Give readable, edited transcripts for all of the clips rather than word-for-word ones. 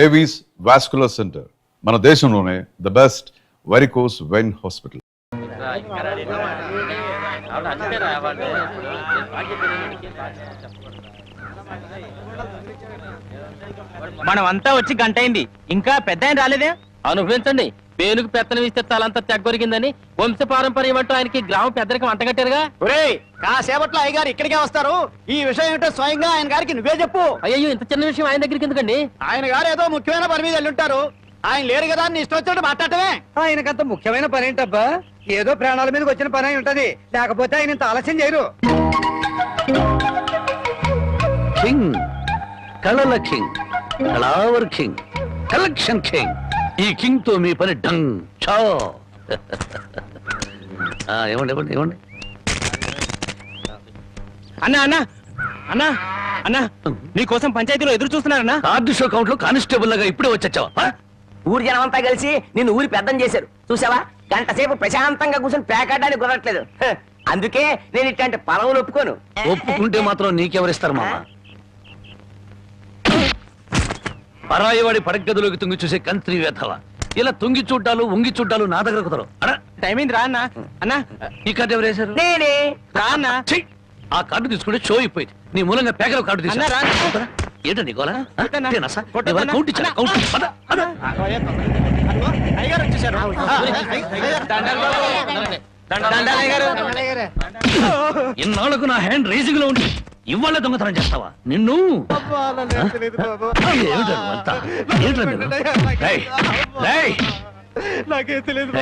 Avis vascular centre మన దేశంలోనే the best varicose vein hospital. మనమంతా వచ్చి గంట అయింది, ఇంకా పెద్ద ఆయన రాలేదే. అనుభవించండి, పేనుకు పెత్తనం ఇస్తే తలంతా తెగ్గొరిగిందని వంశ పారంపర్యం అంటూ ఆయనకి గ్రామ పెద్దరికి వంటగట్టారుగా. కాసేపట్లో అయ్యగారు ఇక్కడికే వస్తారు. ఈ విషయం ఏంటో స్వయంగా ఆయన గారికి నువ్వే చెప్పు. అయ్యో, ఇంత చిన్న విషయం ఆయన దగ్గరికి ఎందుకండి? ఆయన గారు ఏదో ముఖ్యమైన పని మీద వెళ్ళుంటారు. ఆయన లేరు కదా అని ఇష్టం వచ్చినట్టు మాట్లాడటమే. ఆయనకంత ముఖ్యమైన పని ఏంటబ్బా? ఏదో ప్రాణాల మీదకి వచ్చిన పని అయి ఉంటది, లేకపోతే ఆయన ఇంత ఆలస్యం చేయరు. కింగ్, కళల కింగ్, కళావర్ కింగ్, కలెక్షన్ కింగ్. ఈ కింగ్ తో మీ పని డంగ్ చో. ఏమండి ఏమండి ఏమండి అన్నా అన్నా అన్నా అన్నా, నీకోసం పంచాయతీలో ఎదురు చూస్తున్నారన్నా. కార్డు షో కౌంట్ లో కానిస్టేబుల్ లాగా ఇప్పుడే వచ్చావా? ఊరి జనమంతా కలిసి నిన్ను ఊరి పెద్దం చేశారు చూసావా. గంట సేపు ప్రశాంతంగా కూర్చొని పేకాడడానికి కుదరట్లేదు. అందుకే నేను ఇట్లాంటి పొలవులు ఒప్పుకోను. ఒప్పుకుంటే మాత్రం నీకెవరిస్తారు మామ? పరాయివాడి పడగదిలోకి తుంగి చూసే కంత్రి వేధవ. ఇలా తుంగి చూడ్డాలు ఉంగి చూడ్డాలు నా దగ్గర కుదరవు. టైం అయింది, రా అన్నా. అన్నా, ఈ కార్డు ఎవరు వేశారు? నేనే. రా అన్నా. ఛీ! ఆ కార్డు తీసుకుంటే షో అయిపోయింది. నీ మూలంగా పేకల కార్డు అన్నా, రా. తీసుకున్నా. ఏంటండి గోలా? కొట్టన్నా. ఇదేనా సార్? కొట్టన్నా. ఎవరు కౌంట్ ఇచ్చారా? కౌంట్. పద, పద. అయ్యగారు వచ్చేసారు. ఇన్నాళ్లకు నా హ్యాండ్ రేసింగ్ లో ఉండి ఇవాళ దొంగతనం చేస్తావా? నిన్ను ఏమిటో అంతా? ఏంటో మీరు? రేయ్, రేయ్, నాకేం తెలియదు.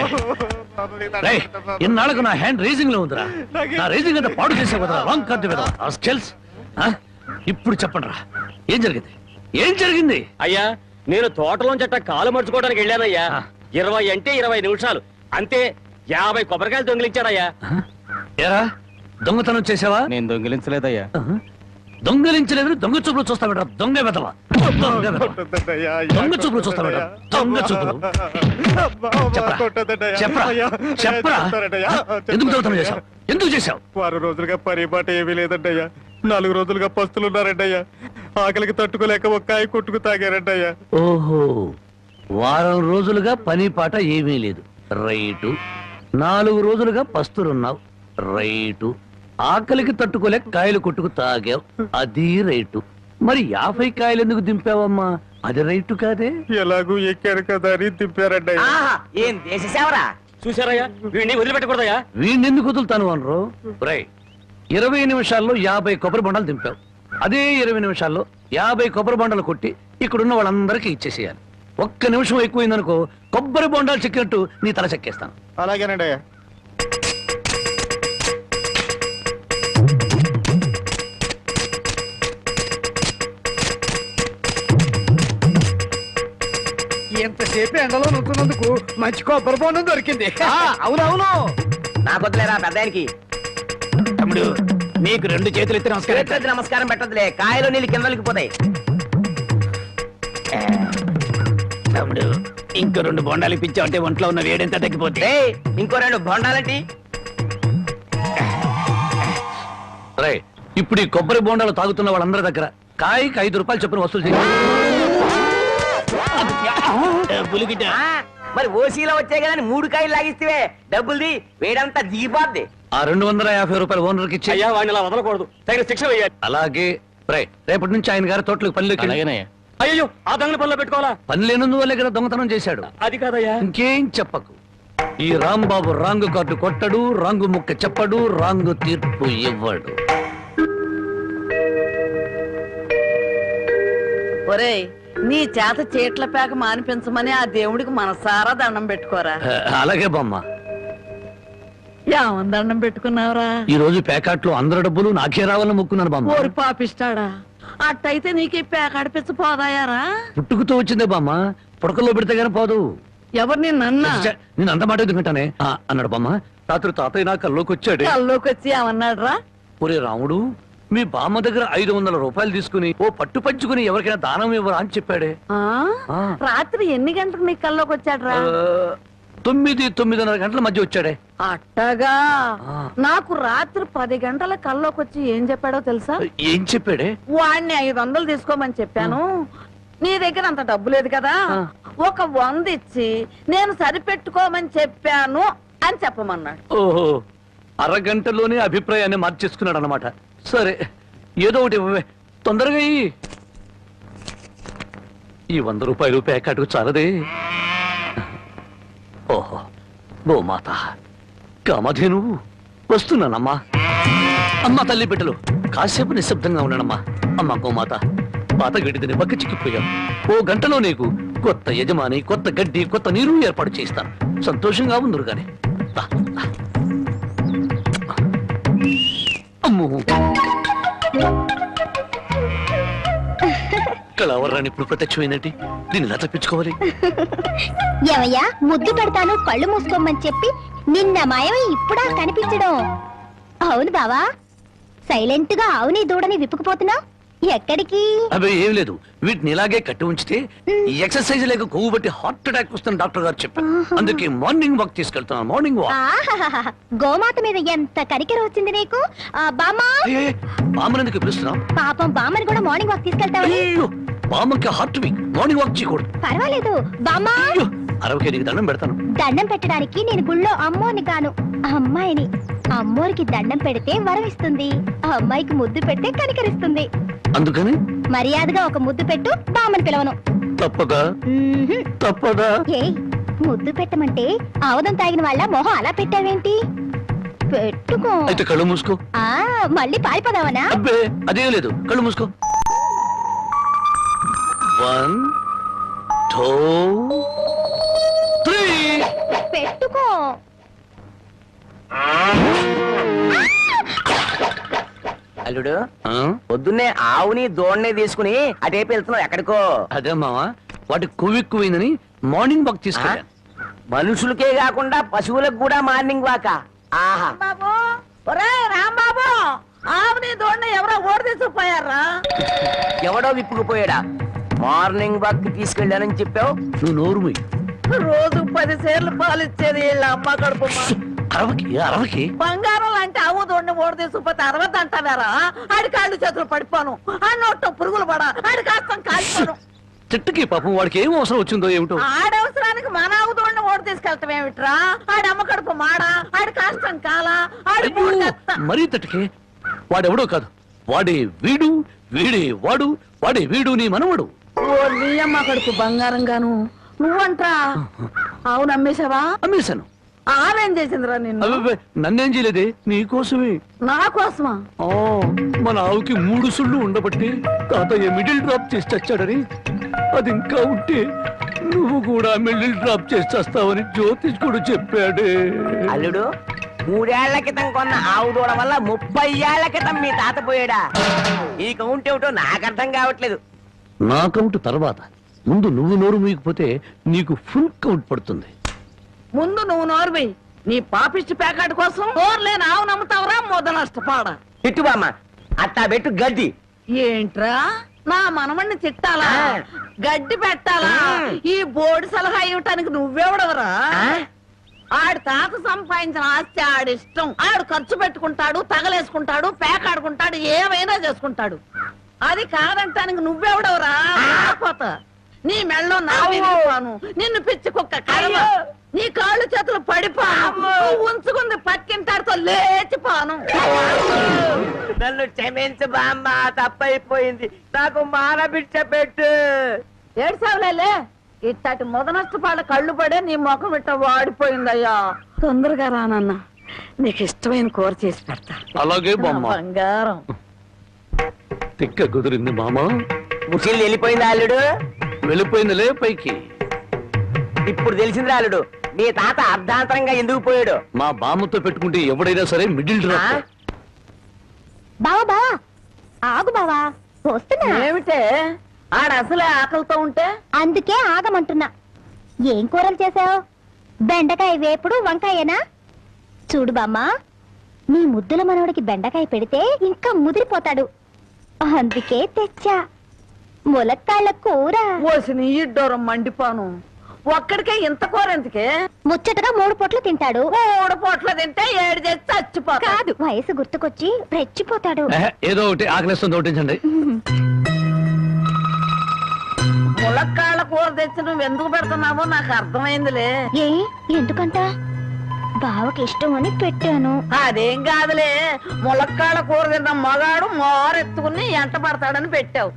రేయ్, ఇన్నాళ్లకు నా హ్యాండ్ రేసింగ్ లో ఉందిరా. నా రేసింగ్ అంతా పాడు చేసే కదా రాంగ్ కార్డు కదా. స్కెల్స్ ఇప్పుడు చెప్పండి రా, ఏం జరిగింది? ఏం జరిగింది? అయ్యా, నేను తోటలోంచట కాలు మర్చుకోవడానికి వెళ్ళానయ్యా. 20 అంటే 20 నిమిషాలు అంతే. 50 కొబ్బరికాయలు దొంగిలించాడయ్యా. ఏరా, దొంగతనం చేసావా? నేను దొంగిలించలేదయ్యా. దొంగలించలేదు, దొంగ చూపులు చూస్తా బెట. దొంగ వెదవా, దొంగ వెధవ. దొంగ చూపులు చూస్తా బెట, దొంగ చూపులు. చెప్పరా, చెప్పరా, ఎందుకు దొంగతనం చేశావు? ఎందుకు చేశావు? 6 రోజులుగా పరిపాట ఏమీ లేదంటయ్యా. 4 రోజులుగా పస్తులున్నారంటయ్యా. ఆకలికి తట్టుకోలేక ఒక్కాయ కొట్టుకు తాగారంటయ్యా. ఓహో, వారం రోజులుగా పని పాట ఏమీ లేదు. రైటు. 4 రోజులుగా పస్తులున్నావు. రైటు. ఆకలికి తట్టుకోలేక కాయలు కొట్టుకు తాగావు. అది రైటు. మరి 50 కాయలు ఎందుకు దింపావమ్మా? అది రైటు కాదే. ఎలాగూ ఎక్కారు కదా అని దింపారంటయ్యా. ఆహా, ఏం దేశ సేవరా. చూసారయ్యా, వీడిని వదిలిపెట్టకూడదయ్యా. వీణెందుకు వదులుతాను అనరు? రై, 20 నిమిషాల్లో 50 కొబ్బరి బొండాలు దింపావు. అదే 20 నిమిషాల్లో 50 కొబ్బరి బొండాలు కొట్టి ఇక్కడున్న వాళ్ళందరికీ ఇచ్చేసేయాలి. 1 నిమిషం ఎక్కువైందనుకో కొబ్బరి బొండాలు చెక్కినట్టు నీ తల చెక్కేస్తాను. అలాగేనండి అయ్యా. ఎంతసేపు ఎండలో నుంచున్నందుకు మంచి కొబ్బరి బొండం దొరికింది. అవునవును. నాకొద్దులేరా పెద్దానికి. తమ్ముడు, నీకు 2 చేతులు ఎత్తి నమస్కారం. చేతులెత్తి నమస్కారం పెట్టదులే, కాయలు నీళ్ళు కిందలకి పోతాయి. తమ్ముడు, ఇంకో 2 బొండాలు ఇప్పించావు అంటే ఒంట్లో ఉన్న వేడెంత తగ్గిపోతే. ఏయ్, ఇంకో 2 బొండాలంటి. రై, ఇప్పుడు ఈ కొబ్బరి బొండాలు తాగుతున్న వాళ్ళందరి దగ్గర కాయకి 5 రూపాయలు చొప్పున వసూలు చేయాలి. పులిగిట. మరి ఓసీలో వచ్చాయి కదా 3 కాయలు లాగిస్తే డబ్బుల్ది వేడంతా దిగిపోద్ది. ఆ 250 రూపాయలు ఓనర్కి ఇచ్చి. అయ్యా, వాడిని అలా వదలకూడదు, తగిన శిక్ష వేయాలి. అలాగే. రై, రేపటి నుంచి ఆయన గారి తోటలకు పనిలోకి. అయ్యో, ఆ దొంగల పనిలో పెట్టుకోవాలా? పని లేనందువల్లే కదా దొంగతనం చేశాడు. అది కాదయ్యా. ఇంకేం చెప్పకు. ఈ రాంబాబు రాంగు కార్డు కొట్టడు, రాంగు ముక్క చెప్పడు, రాంగు తీర్పు ఇవ్వడు. ఒరేయ్, నీ చేత చీట్ల పేక మానిపించమని ఆ దేవుడికి మనసారా దండం పెట్టుకోరా. అలాగే బామ్మ. ఏమని దండం పెట్టుకున్నావురా? ఈ రోజు ప్యాకెట్లో అందరి డబ్బులు నాకే రావాలని మొక్కున్నాను బామ్మ. ఓరి పాపిస్తాడా, అట్టయితే నీకు ఈ పేక అడిపించ పోదాయారా? పుట్టుకుతో వచ్చిందే బామ్మ, పుడకల్లో పెడితే గానీ పోదు. ఎవరు నిన్నన్నా? నేను అంత మాట ఎందుకంటానే అన్నాడు బామ్మ. రాత్రి తాతయ్య నా కల్లోకి వచ్చాడు. కల్లోకి వచ్చి ఏమన్నాడు రా? ఒరే రాముడు, మీ బామ్మ దగ్గర 500 రూపాయలు తీసుకుని ఓ పట్టు పంచుకుని ఎవరికైనా దానం ఇవ్వరా అని చెప్పాడే. రాత్రి ఎన్ని గంటలకు నీ కల్లోకి వచ్చాడు రా? 9-9:30 గంటల మధ్య వచ్చాడే. అట్టగా. నాకు రాత్రి 10 గంటల కల్లోకి వచ్చి ఏం చెప్పాడో తెలుసా? ఏం చెప్పాడే? వాడిని 500 తీసుకోమని చెప్పాను. నీ దగ్గర అంత డబ్బు లేదు కదా, ఒక 100 ఇచ్చి నేను సరిపెట్టుకోమని చెప్పాను అని చెప్పమన్నాడు. ఓహో, అరగంటలోనే అభిప్రాయాన్ని మార్చేసుకున్నాడు అనమాట. సరే, ఏదో ఒకటి ఇవ్వవే, తొందరగా ఇయ్యి. ఈ 100 రూపాయలు ప్యాకెట్కు చాలదే. ఓహో, గోమాత కామధేను వస్తున్నానమ్మా. అమ్మ తల్లి బిడ్డలు కాసేపు నిశ్శబ్దంగా ఉన్నానమ్మా. అమ్మ గోమాత, పాత గడ్డిని పక్క చిక్కిపోయాం. ఓ గంటలో నీకు కొత్త యజమాని, కొత్త గడ్డి, కొత్త నీరు ఏర్పాటు చేస్తాను. సంతోషంగా ఉందరు గాని. అమ్మో, కళావరాన్ని ఇప్పుడు ప్రత్యక్షమైనట్టి దీన్ని ఎలా తప్పించుకోవాలి? ఏమయ్యా, ముద్దు పెడతాను కళ్ళు మూసుకోమని చెప్పి నిన్న మాయమై ఇప్పుడా కనిపించడం? అవును బావా, సైలెంట్ గా అవుని దూడని విప్పుకుపోతున్నావు, ఎక్కడికి? అవి ఏం లేదు, వీటిని ఇలాగే కట్టి ఉంచితే ఈ ఎక్సర్సైజ్ లేక కొవ్వు బట్టి హార్ట్ అటాక్ వస్తుంది డాక్టర్ గారు చెప్పారు. అందుకే మార్నింగ్ వాక్ తీసుకెళ్తున్నాను. Morning walk. ఆహాహాహా, గోమాత మీద ఎంత కరికెర వచ్చింది నీకు. బామ్మా, బామ్మనందుకు పిలుస్తున్నాం. పాపం బామ్మని కూడా మార్నింగ్ వాక్ తీసుకెళ్తావని. బామ్మకి హార్ట్ వీక్, మార్నింగ్ వాక్ చేయకూడదు. పర్వాలేదు బామ్మా, 60 నీకు దండం పెడతాను. దండం పెట్టడానికి నేను గుళ్ళో అమ్మోని కాను, అమ్మాయిని. అమ్మోరికి దండం పెడితే వరం ఇస్తుంది, ఆ అమ్మాయికి ముద్దు పెడితే కనికరిస్తుంది. అందుకని మర్యాదగా ఒక ముద్దు పెట్టు, బామ్మని పిలవను. తప్పదా? మ్మ్హ్మ్. తప్పదా? ఏయ్, ముద్దు పెట్టమంటే ఆవదం తాగిన వాళ్ళ మొహం అలా పెట్టావేంటి? పెట్టుకో. అయితే కళ్ళు మూసుకో. మళ్ళీ పారిపోదావనా? అబ్బే, అదేం లేదు, కళ్ళు మూసుకో. 1 2 3. పెట్టుకో. అల్లుడు, పొద్దున్నే ఆవుని దోణ్ణి తీసుకుని అటేపు వెళ్తున్నావు, ఎక్కడికో? అదే మావా, వాటి కొవ్వెక్కువైందని మార్నింగ్ వాక్ తీసుకెళ్ళా. మనుషులకే కాకుండా పశువులకు కూడా మార్నింగ్ వాక? ఆహా. బాబు, ఒరే రాంబాబు, ఆవుని దోడిని ఎవరో ఓడి తీసుకుపోయారా? ఎవడో విప్పుకుపోయాడా? మార్నింగ్ వాక్ తీసుకెళ్ళానని చెప్పావు. నువ్వు నోరు మూయి. రోజు 10 సేర్లు పాలు ఇచ్చేది వీళ్ళ అమ్మ కడుపు. అరవకి బంగారం లాంటి ఆవు దోడిని ఓడి తీసుకుపోతే 60 అంటారా? ఆడి కాళ్ళు చేతులు పడిపోను, ఆ నోట్లో పురుగులు పడ, ఆడి కాస్తం కాల్పోను. చెట్టుకి పాపం వాడికి ఏం అవసరం వచ్చిందో ఏమిటో. ఆడవసరానికి మన ఆవు దోడిని ఓడి తీసుకెళ్తాం ఏమిట్రా? ఆడి అమ్మ కడుపు మాడా, ఆడి కాస్తం కాలా, ఆడి మరీ తట్టుకే. వాడెవడో కాదు, వాడే వీడు, వీడే వాడు, వాడే వీడు నీ మనవడు. ఓ నీ అమ్మ కడుపు బంగారం గాను. నువ్వంట్రా ఆవు నమ్మేశావా? అమ్మేశాను. ఆవేం చేసిందిరా నిన్ను? అబ్బే, నన్నేం చేయలేదే, నీకోసమే. నా కోసమా? మన ఆవుకి 3 సుళ్ళు ఉండబట్టి తాతయ్య మిడిల్ డ్రాప్ చేసి చచ్చాడని, అది ఇంకా ఉంటే నువ్వు కూడా మిడిల్ డ్రాప్ చేసి చేస్తావని జ్యోతిష్కుడు చెప్పాడే. అల్లుడు, 3 ఏళ్ల క్రితం కొన్న ఆవు దూడ వల్ల 30 ఏళ్ల క్రితం మీ తాత పోయాడా? ఈ కౌంట్ ఏమిటో నాకు అర్థం కావట్లేదు. నా కౌంట్ తర్వాత, ముందు నువ్వు నోరు మూయకపోతే నీకు ఫుల్ కౌంట్ పడుతుంది. ముందు నువ్వు నోర్వి. నీ పాపిష్టి ప్యాకెట్ కోసం నోర్లేని ఆవు నమ్ముతావురా మొద నష్టపాడ. తిట్టుబామ్మ, అట్టా పెట్టు గడ్డి. ఏంట్రా నా మనమణ్ణి తిట్టాలా, గడ్డి పెట్టాలా? ఈ బోర్డు సలహా ఇవ్వటానికి నువ్వెవడవరా? ఆడి తాత సంపాదించిన ఆస్తి ఆడిష్టం. ఆడు ఖర్చు పెట్టుకుంటాడు, తగలేసుకుంటాడు, పేకాడుకుంటాడు, ఏమైనా చేసుకుంటాడు. అది కాదంటానికి నువ్వెవడవరా? పోతా నీ మెళ్ళో నా విరిగిపోను, నిన్ను పిచ్చి కుక్క కర్మ, నీ కాళ్ళు చేతులు పడిపోను, నువ్వు ఉంచుకుంది పక్కింటాడితో లేచిపోను. నన్ను క్షమించు బామ్మ, తప్పైపోయింది. నాకు మానబిడ్డ పెట్టు. ఏడ్సావులేలే, ఇట్టటి మొద నష్టపాళ్ళ కళ్ళు పడే నీ ముఖం ఇట్ట వాడిపోయిందయ్యా. తొందరగా రానన్న, నీకు ఇష్టమైన కూర చేసి పెడతా. అలాగే బామ్మ. బంగారం తిక్క కుదిరింది మామ. ముసిల్ వెళ్ళిపోయిందా అల్లుడు? వెళ్ళిపోయిందిలే పైకి. ఇప్పుడు తెలిసింది అల్లుడు, మీ తాత అర్ధాంతరంగా ఎందుకు పోయాడు. మా బామ్మతో పెట్టుకుంటే ఎవడైనా సరే మిడిల్ డ్రాప్. బావా బావా, ఆగు బావా, వస్తున్నా. ఏమిటే ఆడ అసలే ఆకలితో ఉంటే? అందుకే ఆగమంటున్నా. ఏం కూరలు చేసావు? బెండకాయ వేపుడు, వంకాయేనా? చూడు బామ్మా, నీ ముద్దుల మనవడికి బెండకాయ పెడితే ఇంకా ముదిరిపోతాడు, అందుకే తెచ్చా ములక్కాళ్ళ కూర. ఓసిన ఇడ్డోరం మండిపోను. ఒక్కడికే ఇంత కూర ఎందుకే? ముచ్చటగా 3 పూట్లు తింటాడు. 3 పూట్ల తింటే 7 చేసి చచ్చిపోతాడు. కాదు, వయసు గుర్తుకొచ్చి రెచ్చిపోతాడు. ఏదో ఒకటి ఆకలిస్తుంది, ఒకటించండి. ములక్కాళ్ళ కూర తెచ్చి నువ్వు ఎందుకు పెడుతున్నావో నాకు అర్థమైందిలే. ఏ ఎందుకంట? బావకి ఇష్టం అని పెట్టాను. అదేం కాదులే, ములక్కాళ్ళ కూర తిన్న మగాడు మోరెత్తుకుని ఎంట పడతాడని పెట్టావు.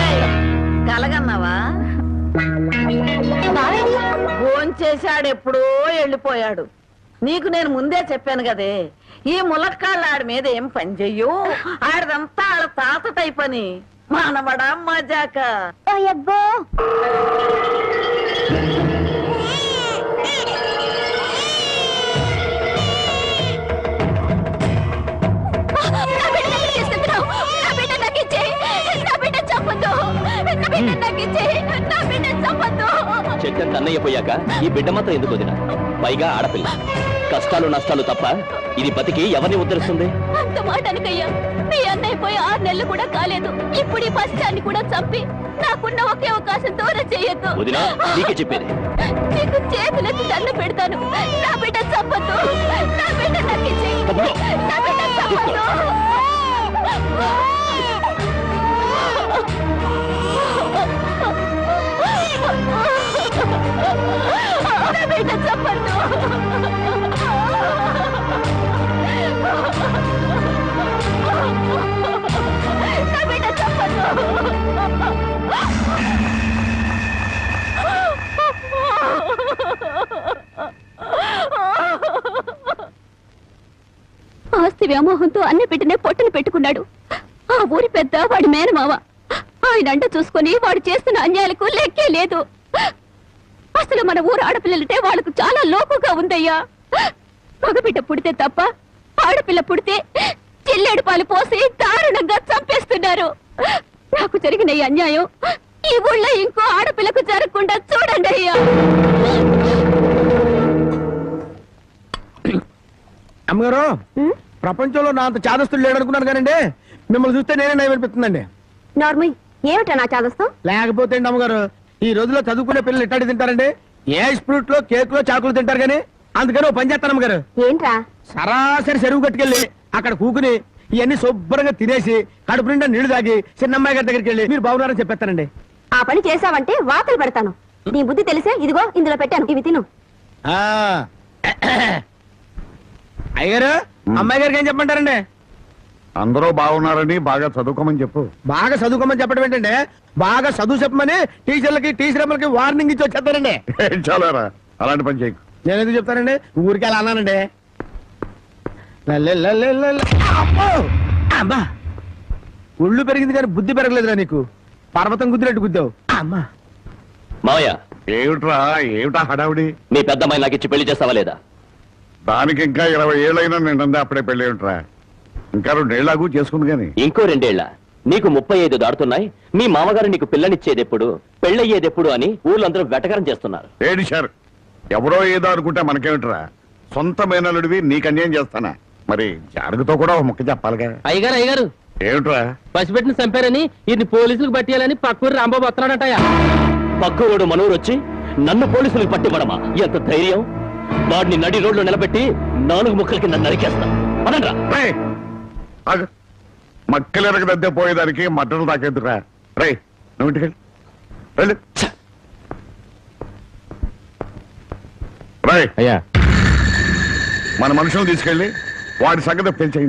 ఏయ్, కలగన్నావా? భోంచేశాడు, ఎప్పుడో వెళ్ళిపోయాడు. నీకు నేను ముందే చెప్పాను కదే, ఈ ములక్కాళ్ళ ఆడి మీద ఏం పని చెయ్యు. ఆడిదంతా ఆడ తాత టైప్ అని. మానవడా మజాక. అబ్బో చెట్టంత అన్నయ్య పోయాక ఈ బిడ్డ మాత్రం ఎందుకు వదిన? పైగా ఆడపిల్ల. కష్టాలు నష్టాలు తప్ప ఇది బతికి ఎవరిని ఉద్ధరిస్తుంది? అంత మాట అనకయ్యా. మీ అన్నయ్య పోయి 6 నెలలు కూడా కాలేదు. ఇప్పుడు ఈ పశ్చాన్ని కూడా చంపి నాకున్న ఒకే అవకాశం దూరం చేయొద్దు. వదినా, నీకే చెప్పేది. నీకు చేతులెత్తి దండ పెడతాను. నా బిడ్డ చంపొద్దు. నా బిడ్డ నాకు ఇచ్చేయ్. నా బిడ్డ చంపొద్దు. నా బిడ్డ చంపొద్దు. నా బిడ్డ చంపొద్దు. ఆస్తి వ్యామోహంతో అన్న బిడ్డనే పొట్టను పెట్టుకున్నాడు. ఆ ఊరి పెద్ద వాడి మేనమావ. ఆయన అంట చూసుకుని వాడు చేస్తున్న అన్యాయాలకు లెక్కే లేదు. అసలు మన ఊరు ఆడపిల్లలంటే వాళ్ళకు చాలా లోకుగా ఉందయ్యా. మగబిడ్డ పుడితే తప్ప ఆడపిల్ల పుడితే చిల్లేడు పాలు పోసి దారుణంగా చంపేస్తున్నారు. నాకు జరిగిన ఈ అన్యాయం ఈ ఊళ్ళో ఇంకో ఆడపిల్లకు జరగకుండా చూడండి అయ్యా. అమ్మగారు, ప్రపంచంలో నా అంత చాదస్తులు లేడనుకున్నాను కానండి, మిమ్మల్ని చూస్తే నేనే నయం అనిపిస్తుందండి. నార్మల్ ఏమిటా నా చాదస్తం? లేకపోతే అండి అమ్మగారు, ఈ రోజుల్లో చదువుకునే పిల్లలు ఎట్టాడి తింటారండి? ఏ ఫ్రూట్ లో కేక్ లో చాకులు తింటారు కానీ. అందుకని ఓ పని చేస్తాను అమ్మగారు, ఏంట్రా? సరాసరి చెరువు కట్టుకెళ్ళి అక్కడ కూకుని ఇవన్నీ శుభ్రంగా తినేసి కడుపు నిండా నీళ్లు తాగి చిన్నమ్మాయి గారి దగ్గరికి వెళ్ళి మీరు బాగున్నారని చెప్పేస్తానండి. ఆ పని చేసావంటే వాతలు పెడతాను. నీ బుద్ధి తెలిసే ఇదిగో ఇందులో పెట్టాను, ఇవి తిను. అయ్యగారు, అమ్మాయి గారికి ఏం చెప్పమంటారండి? అందరూ బాగున్నారని బాగా చదువుకోమని చెప్పు. బాగా చదువుకోమని చెప్పడం ఏంటంటే, బాగా చదువు చెప్పమని టీచర్లకి టీచర్లకి వార్నింగ్ ఇచ్చి వచ్చేస్తానండి. చాలారా, అలాంటి పని చేయకు. నేను ఎందుకు చెప్తానండి, ఊరికి అలా అన్నానండి. అమ్మో! అమ్మా, ఒళ్ళు పెరిగింది కానీ బుద్ధి పెరగలేదురా నీకు. పర్వతం గుద్దినట్టు గుద్దావు. అమ్మా, మావయ్య, ఏమిటా హడావుడి? మీ పెద్దమ్మాయి నాకు ఇచ్చి పెళ్లి చేస్తావా లేదా? దానికి ఇంకా 20 ఏళ్ళైనా నిండా అప్పుడే పెళ్ళి ఏమిట్రా? ఇంకా 2 ఏళ్ళకు చేసుకుంది కానీ. ఇంకో 2 ఏళ్ల నీకు 35 దాడుతున్నాయి. మీ మామగారు నీకు పిల్లనిచ్చేదెప్పుడు, పెళ్ళయ్యేదెప్పుడు అని ఊళ్ళందరూ వెటకారం చేస్తున్నారు. ఏడిశారు. ఎవరో ఏదో అనుకుంటే మనకేమిట్రా? సొంత మేనలుడివి నీకు అన్యాయం చేస్తానా? మరి జారుగుతో కూడా ఒక ముక్క చెప్పాలిగా. అయ్యగారు ఏమిట్రా? పసిపెట్టిన చంపారని ఇది పోలీసులకు పట్టేయాలని పక్కూరు రాంబాబు వస్తున్నాడటయా. పక్కూరుడు మనూరు వచ్చి నన్ను పోలీసులకు పట్టివ్వడమా? ఎంత ధైర్యం! వాడిని నడి రోడ్లో నిలబెట్టి 4 ముక్కల కింద నరికేస్తా. అనండ్రా. మక్కలెరగ దద్దే పోయేదానికి మట్టలు తాకేద్దురా. రే, నువ్వు ఇంటికి వెళ్ళు. రే అయ్యా, మన మనుషులు తీసుకెళ్ళి వాడి సంగతి పెంచే